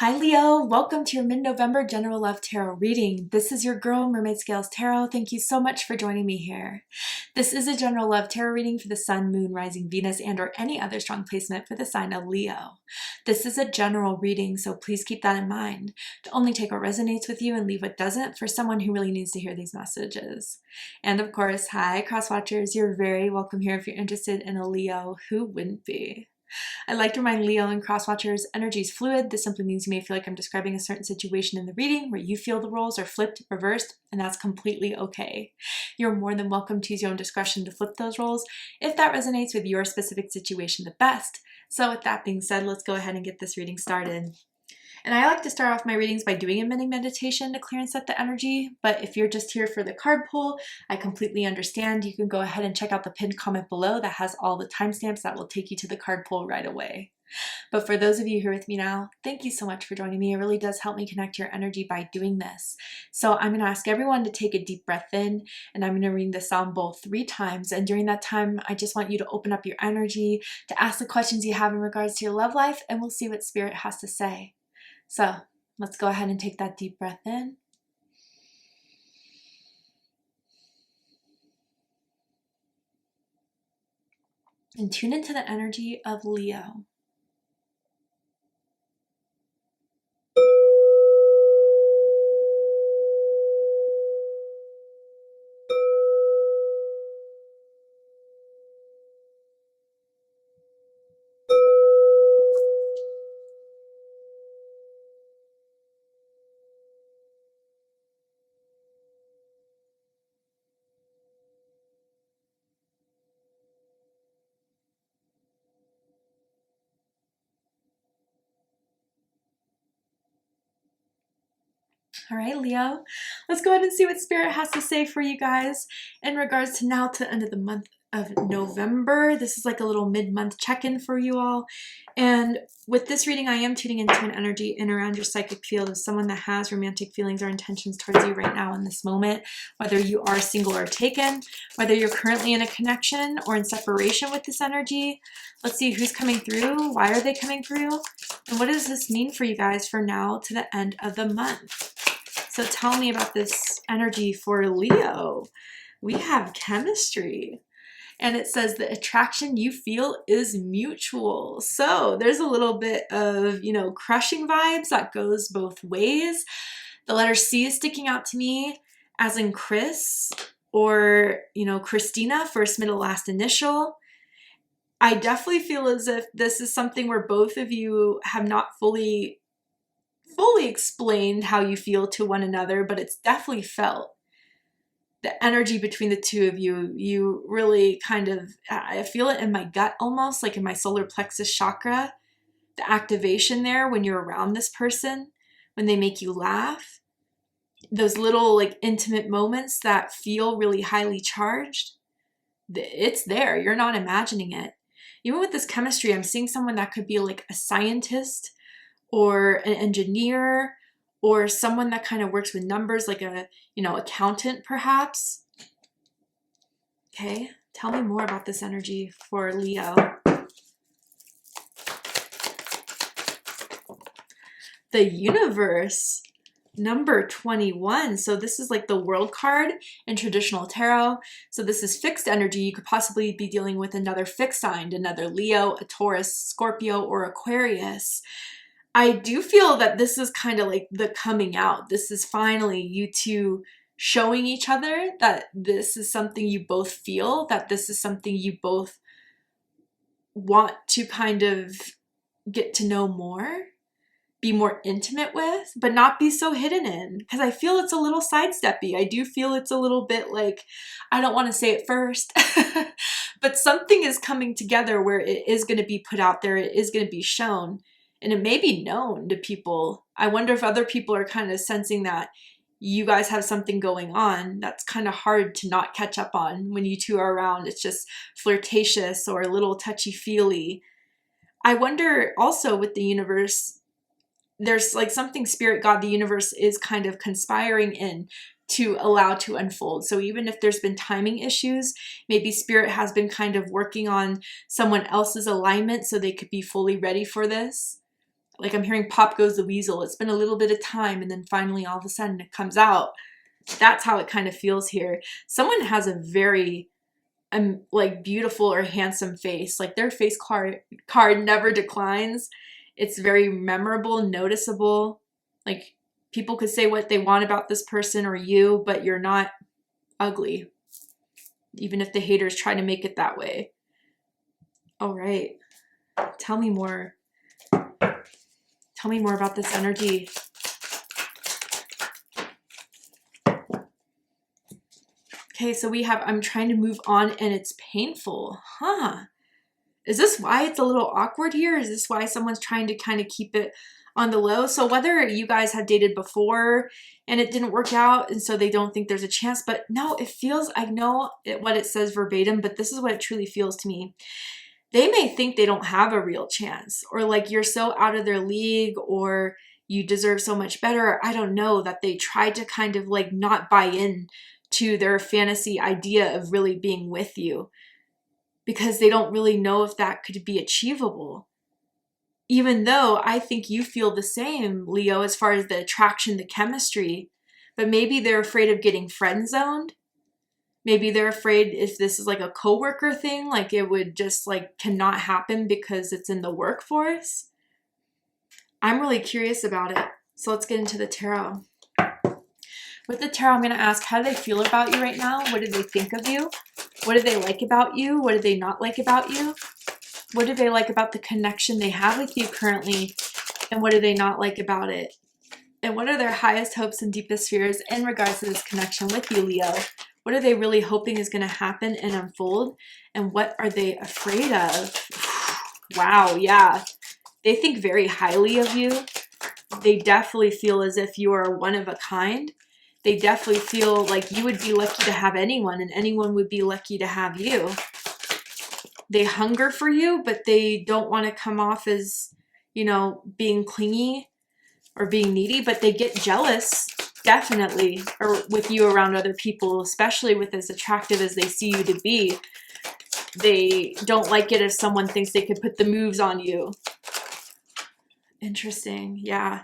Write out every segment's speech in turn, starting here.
Hi Leo, welcome to your mid-November General Love Tarot reading. This is your girl, Mermaid Scales Tarot. Thank you so much for joining me here. This is a General Love Tarot reading for the Sun, Moon, Rising, Venus, and or any other strong placement for the sign of Leo. This is a general reading, so please keep that in mind. To only take what resonates with you and leave what doesn't for someone who really needs to hear these messages. And of course, hi cross-watchers, you're very welcome here if you're interested in a Leo. Who wouldn't be? I like to remind Leo and cross-watchers, energy is fluid. This simply means you may feel like I'm describing a certain situation in the reading where you feel the roles are flipped, reversed, and that's completely okay. You're more than welcome to use your own discretion to flip those roles if that resonates with your specific situation the best. So with that being said, let's go ahead and get this reading started. And I like to start off my readings by doing a mini meditation to clear and set the energy, but if you're just here for the card pull, I completely understand. You can go ahead and check out the pinned comment below that has all the timestamps that will take you to the card pull right away. But for those of you who are with me now, thank you so much for joining me. It really does help me connect your energy by doing this. So I'm going to ask everyone to take a deep breath in, and I'm going to ring the sound bowl 3 times. And during that time, I just want you to open up your energy to ask the questions you have in regards to your love life, and we'll see what Spirit has to say. So let's go ahead and take that deep breath in. And tune into the energy of Leo. All right, Leo, let's go ahead and see what Spirit has to say for you guys in regards to now to the end of the month of November. This is like a little mid-month check-in for you all. And with this reading, I am tuning into an energy in around your psychic field of someone that has romantic feelings or intentions towards you right now in this moment, whether you are single or taken, whether you're currently in a connection or in separation with this energy. Let's see who's coming through, why are they coming through, and what does this mean for you guys for now to the end of the month? So tell me about this energy for Leo. We have chemistry. And it says the attraction you feel is mutual. So there's a little bit of, crushing vibes that goes both ways. The letter C is sticking out to me, as in Chris or, Christina, first, middle, last initial. I definitely feel as if this is something where both of you have not fully explained how you feel to one another, but it's definitely felt. The energy between the two of you, you really I feel it in my gut almost, like in my solar plexus chakra, the activation there when you're around this person, when they make you laugh, those little intimate moments that feel really highly charged, it's there. You're not imagining it. Even with this chemistry, I'm seeing someone that could be like a scientist or an engineer, or someone that kind of works with numbers, like a, accountant perhaps. Okay, tell me more about this energy for Leo. The universe, number 21. So this is like the world card in traditional tarot. So this is fixed energy. You could possibly be dealing with another fixed sign, another Leo, a Taurus, Scorpio, or Aquarius. I do feel that this is kind of like the coming out. This is finally you two showing each other that this is something you both feel, that this is something you both want to kind of get to know more, be more intimate with, but not be so hidden in. Because I feel it's a little sidesteppy. I do feel it's a little bit like, I don't want to say it first, but something is coming together where it is going to be put out there. It is going to be shown. And it may be known to people. I wonder if other people are kind of sensing that you guys have something going on that's kind of hard to not catch up on when you two are around. It's just flirtatious or a little touchy-feely. I wonder also with the universe, there's like something Spirit, God, the universe is kind of conspiring in to allow to unfold. So even if there's been timing issues, maybe Spirit has been kind of working on someone else's alignment so they could be fully ready for this. like I'm hearing pop goes the weasel. It's been a little bit of time and then finally all of a sudden it comes out. That's how it kind of feels here. Someone has a very like beautiful or handsome face. Like their face card never declines. It's very memorable, noticeable. Like people could say what they want about this person or you, but you're not ugly. Even if the haters try to make it that way. All right. Tell me more. Tell me more about this energy. Okay, so we have, I'm trying to move on and it's painful. Huh. Is this why it's a little awkward here? Is this why someone's trying to kind of keep it on the low? So whether you guys have dated before and it didn't work out and so they don't think there's a chance, but no, it feels, I know what it says verbatim, but this is what it truly feels to me. They may think they don't have a real chance, or like you're so out of their league, or you deserve so much better. I don't know, that they tried to kind of like not buy in to their fantasy idea of really being with you because they don't really know if that could be achievable. Even though I think you feel the same, Leo, as far as the attraction, the chemistry, but maybe they're afraid of getting friend zoned. Maybe they're afraid if this is like a coworker thing, like it would just like cannot happen because it's in the workforce. I'm really curious about it. So let's get into the tarot. With the tarot, I'm going to ask, how do they feel about you right now? What do they think of you? What do they like about you? What do they not like about you? What do they like about the connection they have with you currently? And what do they not like about it? And what are their highest hopes and deepest fears in regards to this connection with you, Leo? What are they really hoping is going to happen and unfold? And what are they afraid of? Wow, yeah. They think very highly of you. They definitely feel as if you are one of a kind. They definitely feel like you would be lucky to have anyone and anyone would be lucky to have you. They hunger for you, but they don't want to come off as, you know, being clingy or being needy, but they get jealous, definitely, or with you around other people, especially with as attractive as they see you to be. They don't like it if someone thinks they could put the moves on you. Interesting, yeah.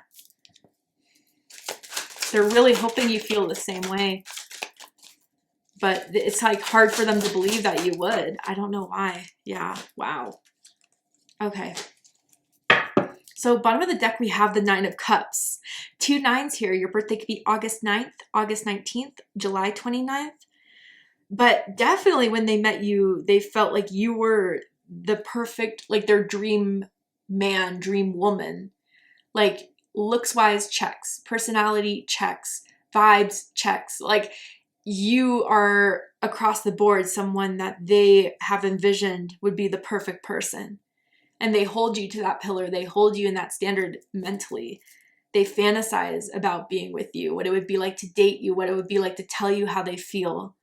They're really hoping you feel the same way. But it's like hard for them to believe that you would. I don't know why. Yeah, wow. Okay. So bottom of the deck, we have the Nine of Cups. 2 9s here. Your birthday could be August 9th, August 19th, July 29th. But definitely when they met you, they felt like you were the perfect, like their dream man, dream woman. Like looks-wise, checks. Personality, checks. Vibes, checks. Like you are across the board someone that they have envisioned would be the perfect person. And they hold you to that pillar. They hold you in that standard mentally. They fantasize about being with you, what it would be like to date you, what it would be like to tell you how they feel.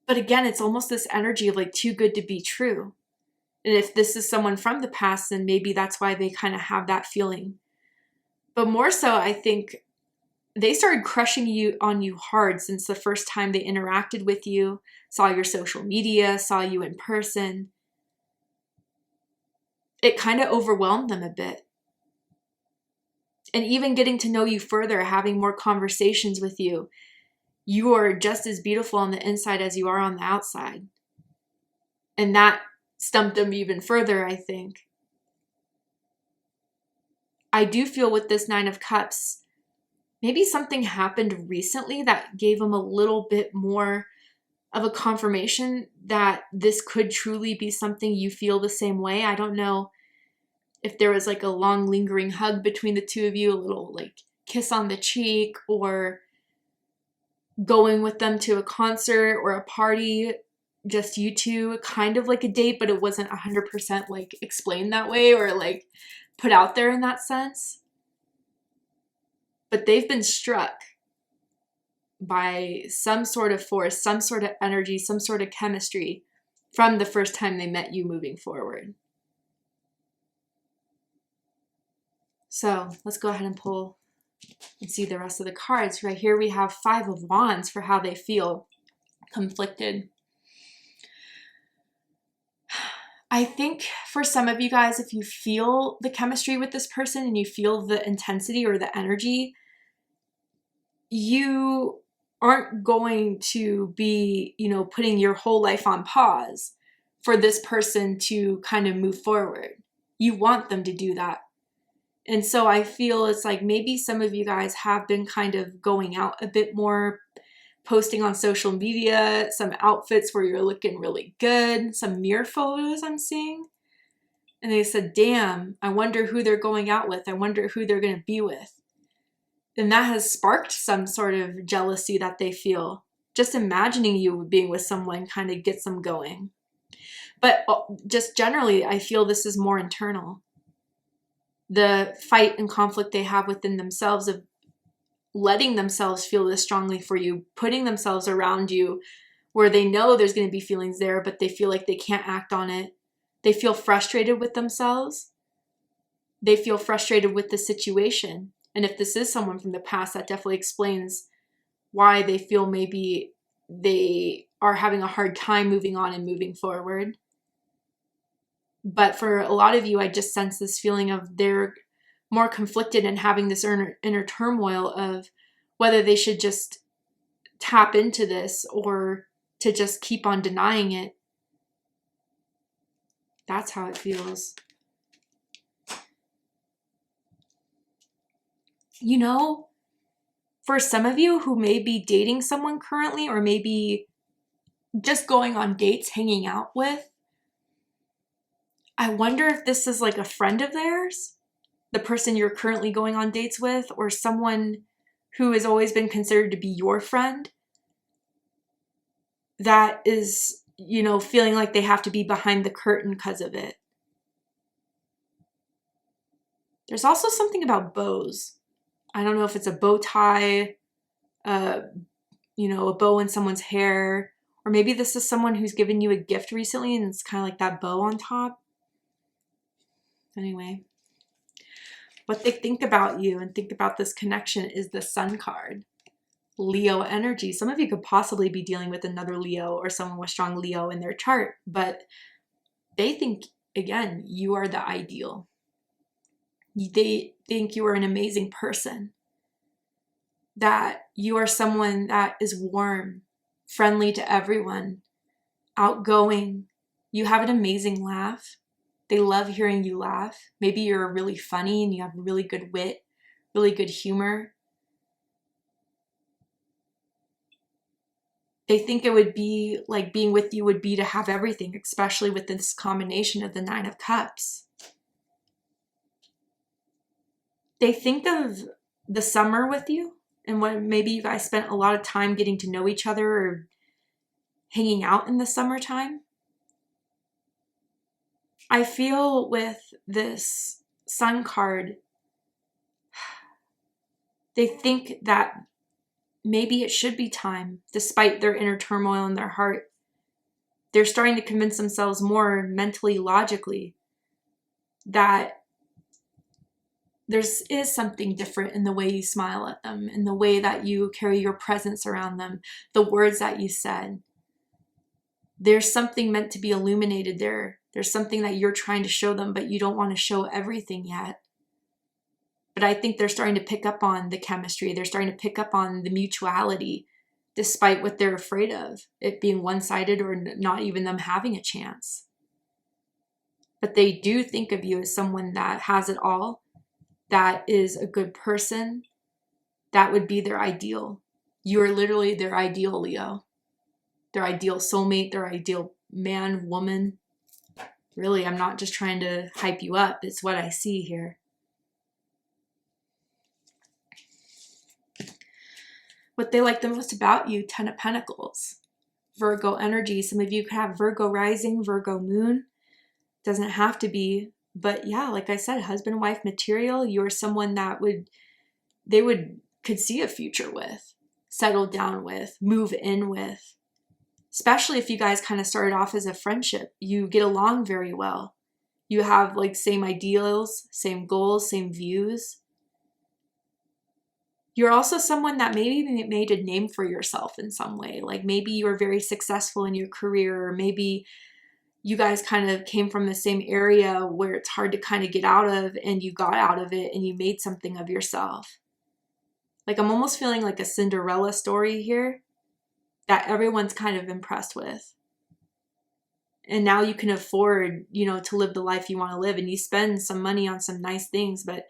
But again, it's almost this energy of like too good to be true. And if this is someone from the past, then maybe that's why they kind of have that feeling. But more so, I think they started crushing you on you hard since the first time they interacted with you, saw your social media, saw you in person. It kind of overwhelmed them a bit. And even getting to know you further, having more conversations with you, you are just as beautiful on the inside as you are on the outside. And that stumped them even further, I think. I do feel with this Nine of Cups, maybe something happened recently that gave them a little bit more of a confirmation that this could truly be something you feel the same way. I don't know if there was like a long lingering hug between the two of you, a little like kiss on the cheek, or going with them to a concert or a party, just you two, kind of like a date, but it wasn't 100% like explained that way or like put out there in that sense. But they've been struck by some sort of force, some sort of energy, some sort of chemistry from the first time they met you moving forward. So let's go ahead and pull and see the rest of the cards. Right here we have 5 of Wands for how they feel conflicted. I think for some of you guys, if you feel the chemistry with this person and you feel the intensity or the energy, you aren't going to be, putting your whole life on pause for this person to kind of move forward. You want them to do that. And so I feel it's like maybe some of you guys have been kind of going out a bit more, posting on social media, some outfits where you're looking really good, some mirror photos I'm seeing. And they said, damn, I wonder who they're going out with. I wonder who they're going to be with. And that has sparked some sort of jealousy that they feel. Just imagining you being with someone kind of gets them going. But just generally, I feel this is more internal. The fight and conflict they have within themselves of letting themselves feel this strongly for you, putting themselves around you where they know there's going to be feelings there, but they feel like they can't act on it. They feel frustrated with themselves. They feel frustrated with the situation. And if this is someone from the past, that definitely explains why they feel maybe they are having a hard time moving on and moving forward. But for a lot of you, I just sense this feeling of they're more conflicted and having this inner turmoil of whether they should just tap into this or to just keep on denying it. That's how it feels. For some of you who may be dating someone currently or maybe just going on dates, hanging out with, I wonder if this is like a friend of theirs, the person you're currently going on dates with, or someone who has always been considered to be your friend that is, feeling like they have to be behind the curtain because of it. There's also something about bows. I don't know if it's a bow tie, a bow in someone's hair, or maybe this is someone who's given you a gift recently and it's kind of like that bow on top. Anyway, what they think about you and think about this connection is the Sun card. Leo energy. Some of you could possibly be dealing with another Leo or someone with strong Leo in their chart, but they think, again, you are the ideal. They think you are an amazing person, that you are someone that is warm, friendly to everyone, outgoing. You have an amazing laugh. They love hearing you laugh. Maybe you're really funny and you have really good wit, really good humor. They think it would be like being with you would be to have everything, especially with this combination of the 9 of Cups. They think of the summer with you and when maybe you guys spent a lot of time getting to know each other or hanging out in the summertime. I feel with this Sun card, they think that maybe it should be time, despite their inner turmoil in their heart. They're starting to convince themselves more mentally, logically, that there is something different in the way you smile at them, in the way that you carry your presence around them, the words that you said. There's something meant to be illuminated there. There's something that you're trying to show them, but you don't want to show everything yet. But I think they're starting to pick up on the chemistry. They're starting to pick up on the mutuality, despite what they're afraid of, it being one-sided or not even them having a chance. But they do think of you as someone that has it all, that is a good person, that would be their ideal. You're literally their ideal Leo, their ideal soulmate, their ideal man, woman. Really, I'm not just trying to hype you up. It's what I see here. What they like the most about you, 10 of Pentacles. Virgo energy. Some of you could have Virgo rising, Virgo moon. Doesn't have to be. But yeah, like I said, husband, wife material. You're someone that could see a future with, settle down with, move in with. Especially if you guys kind of started off as a friendship. You get along very well. You have like same ideals, same goals, same views. You're also someone that maybe made a name for yourself in some way. Like maybe you were very successful in your career, or maybe you guys kind of came from the same area where it's hard to kind of get out of, and you got out of it and you made something of yourself. Like, I'm almost feeling like a Cinderella story here that everyone's kind of impressed with. And now you can afford, you know, to live the life you want to live, and you spend some money on some nice things, but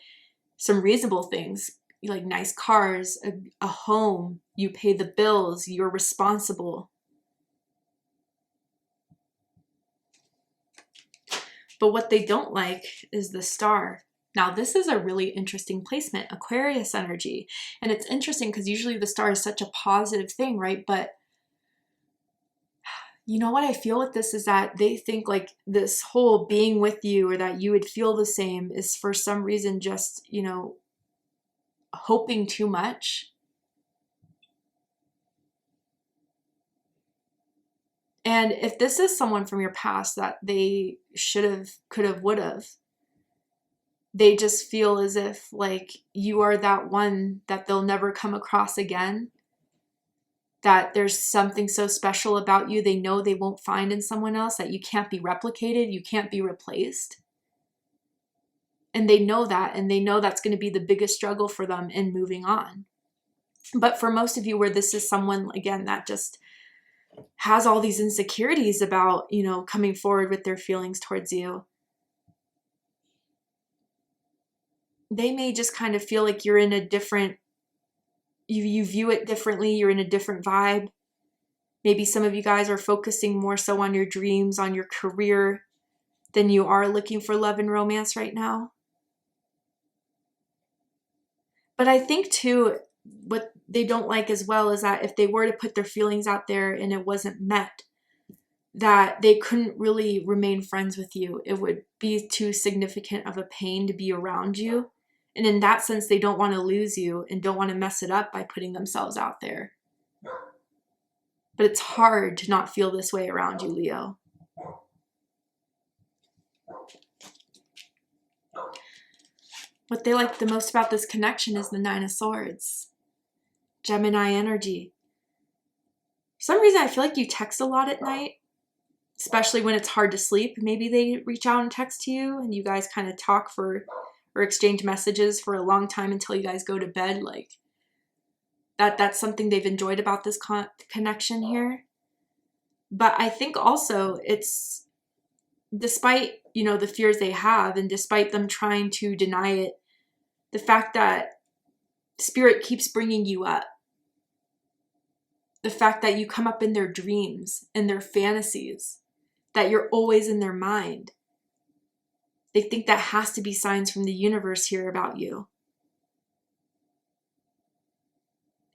some reasonable things, like nice cars, a home, you pay the bills, you're responsible. But what they don't like is the star. Now, this is a really interesting placement, Aquarius energy. And it's interesting because usually the star is such a positive thing, right? But you know what I feel with this is that they think like this whole being with you, or that you would feel the same, is for some reason just, you know, hoping too much. And if this is someone from your past that they should have, could have, would have, they just feel as if like you are that one that they'll never come across again. That there's something so special about you they know they won't find in someone else, that you can't be replicated, you can't be replaced. And they know that, and they know that's going to be the biggest struggle for them in moving on. But for most of you, where this is someone, again, that just has all these insecurities about, you know, coming forward with their feelings towards you, they may just kind of feel like you're in a different, you view it differently, you're in a different vibe. Maybe some of you guys are focusing more so on your dreams, on your career, than you are looking for love and romance right now. But I think too, what they don't like as well is that if they were to put their feelings out there and it wasn't met, that they couldn't really remain friends with you. It would be too significant of a pain to be around you. And in that sense, they don't want to lose you and don't want to mess it up by putting themselves out there. But it's hard to not feel this way around you, Leo. What they like the most about this connection is the Nine of Swords. Gemini energy. For some reason, I feel like you text a lot at night, especially when it's hard to sleep. Maybe they reach out and text to you and you guys kind of talk for, or exchange messages for a long time until you guys go to bed. Like that's something they've enjoyed about this connection here. But I think also it's, despite, you know, the fears they have, and despite them trying to deny it, the fact that Spirit keeps bringing you up, the fact that you come up in their dreams, in their fantasies, that you're always in their mind, they think that has to be signs from the universe here about you.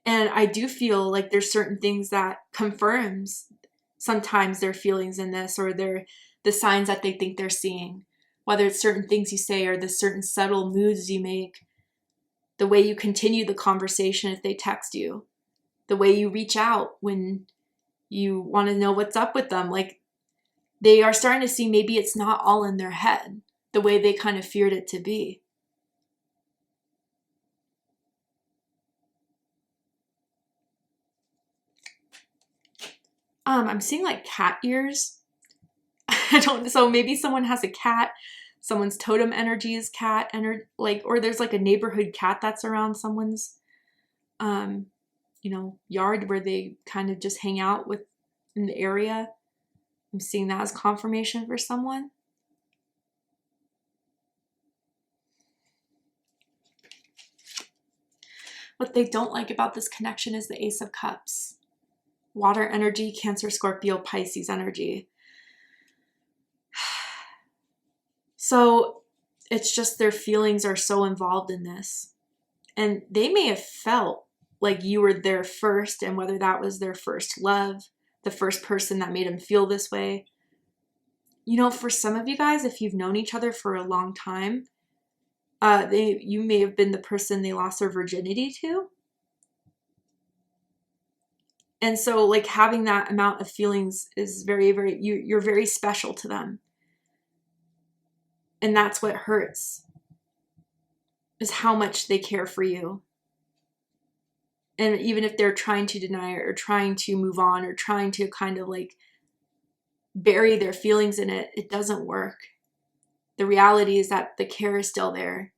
And I do feel like there's certain things that confirms sometimes their feelings in this, or the signs that they think they're seeing, whether it's certain things you say or the certain subtle moods you make, the way you continue the conversation if they text you, the way you reach out when you want to know what's up with them. Like they are starting to see maybe it's not all in their head the way they kind of feared it to be. I'm seeing like cat ears. So maybe someone has a cat, someone's totem energy is cat, like, or there's like a neighborhood cat that's around someone's, you know, yard where they kind of just hang out with in the area. I'm seeing that as confirmation for someone. What they don't like about this connection is the Ace of Cups. Water energy, Cancer, Scorpio, Pisces energy. So it's just their feelings are so involved in this. And they may have felt like you were there first, and whether that was their first love, the first person that made them feel this way. You know, for some of you guys, if you've known each other for a long time, you may have been the person they lost their virginity to. And so like having that amount of feelings is very, very, you're very special to them. And that's what hurts, is how much they care for you. And even if they're trying to deny it, or trying to move on, or trying to kind of like bury their feelings in it, it doesn't work. The reality is that the care is still there.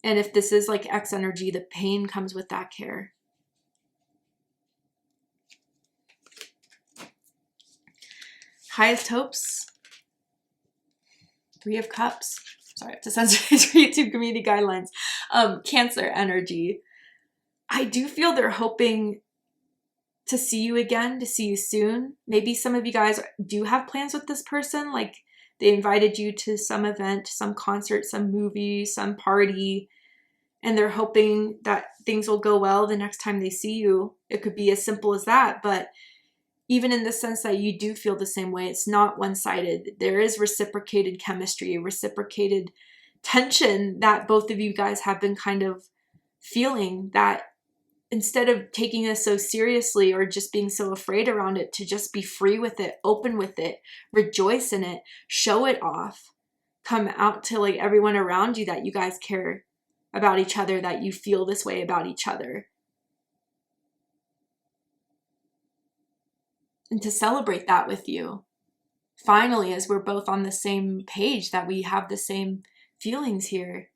And if this is like X energy, the pain comes with that care. Highest hopes. 3 of Cups. Sorry, I have to censor these for YouTube community guidelines. Cancer energy. I do feel they're hoping to see you again, to see you soon. Maybe some of you guys do have plans with this person. Like they invited you to some event, some concert, some movie, some party, and they're hoping that things will go well the next time they see you. It could be as simple as that, but even in the sense that you do feel the same way, it's not one-sided. There is reciprocated chemistry, reciprocated tension that both of you guys have been kind of feeling, that instead of taking this so seriously or just being so afraid around it, to just be free with it, open with it, rejoice in it, show it off, come out to like everyone around you that you guys care about each other, that you feel this way about each other. And to celebrate that with you. Finally, as we're both on the same page, that we have the same feelings here.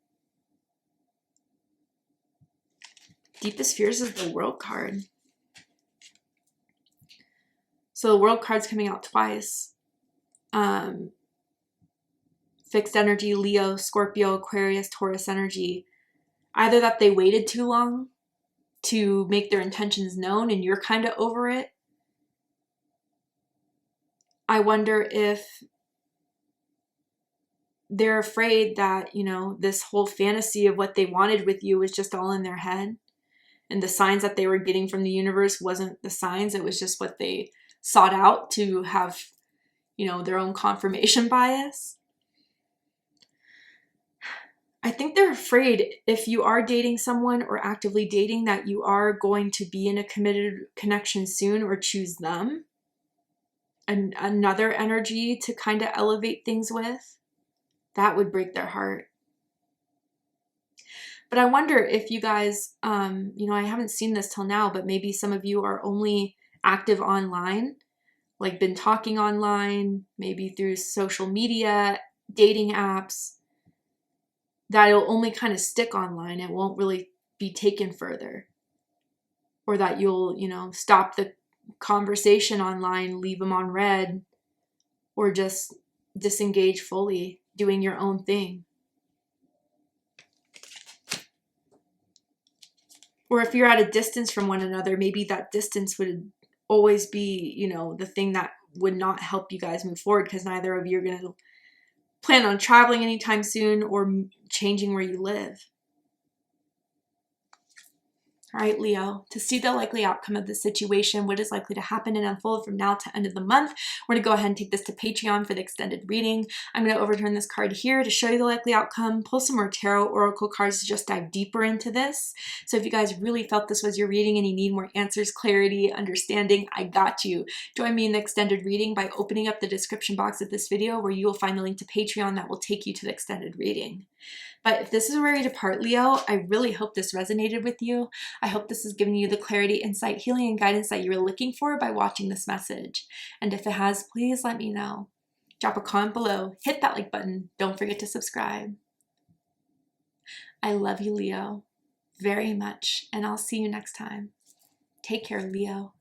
Deepest fears is the World card. So the World card's coming out twice. Fixed energy, Leo, Scorpio, Aquarius, Taurus energy. Either that they waited too long to make their intentions known and you're kind of over it. I wonder if they're afraid that, you know, this whole fantasy of what they wanted with you was just all in their head. And the signs that they were getting from the universe wasn't the signs. It was just what they sought out to have, you know, their own confirmation bias. I think they're afraid if you are dating someone or actively dating that you are going to be in a committed connection soon or choose them. And another energy to kind of elevate things with, that would break their heart. But I wonder if you guys, you know, I haven't seen this till now, but maybe some of you are only active online, like been talking online, maybe through social media, dating apps, that it'll only kind of stick online. It won't really be taken further. Or that you'll, you know, stop the conversation online, leave them on red, or just disengage fully, doing your own thing. Or if you're at a distance from one another, maybe that distance would always be, you know, the thing that would not help you guys move forward, because neither of you are going to plan on traveling anytime soon or changing where you live. All right, Leo, to see the likely outcome of the situation, what is likely to happen and unfold from now to end of the month, we're going to go ahead and take this to Patreon for the extended reading. I'm going to overturn this card here to show you the likely outcome, pull some more tarot oracle cards to just dive deeper into this. So if you guys really felt this was your reading and you need more answers, clarity, understanding, I got you. Join me in the extended reading by opening up the description box of this video, where you will find the link to Patreon that will take you to the extended reading. But if this is where we depart, Leo, I really hope this resonated with you. I hope this is giving you the clarity, insight, healing, and guidance that you were looking for by watching this message. And if it has, please let me know. Drop a comment below, hit that like button, don't forget to subscribe. I love you, Leo, very much, and I'll see you next time. Take care, Leo.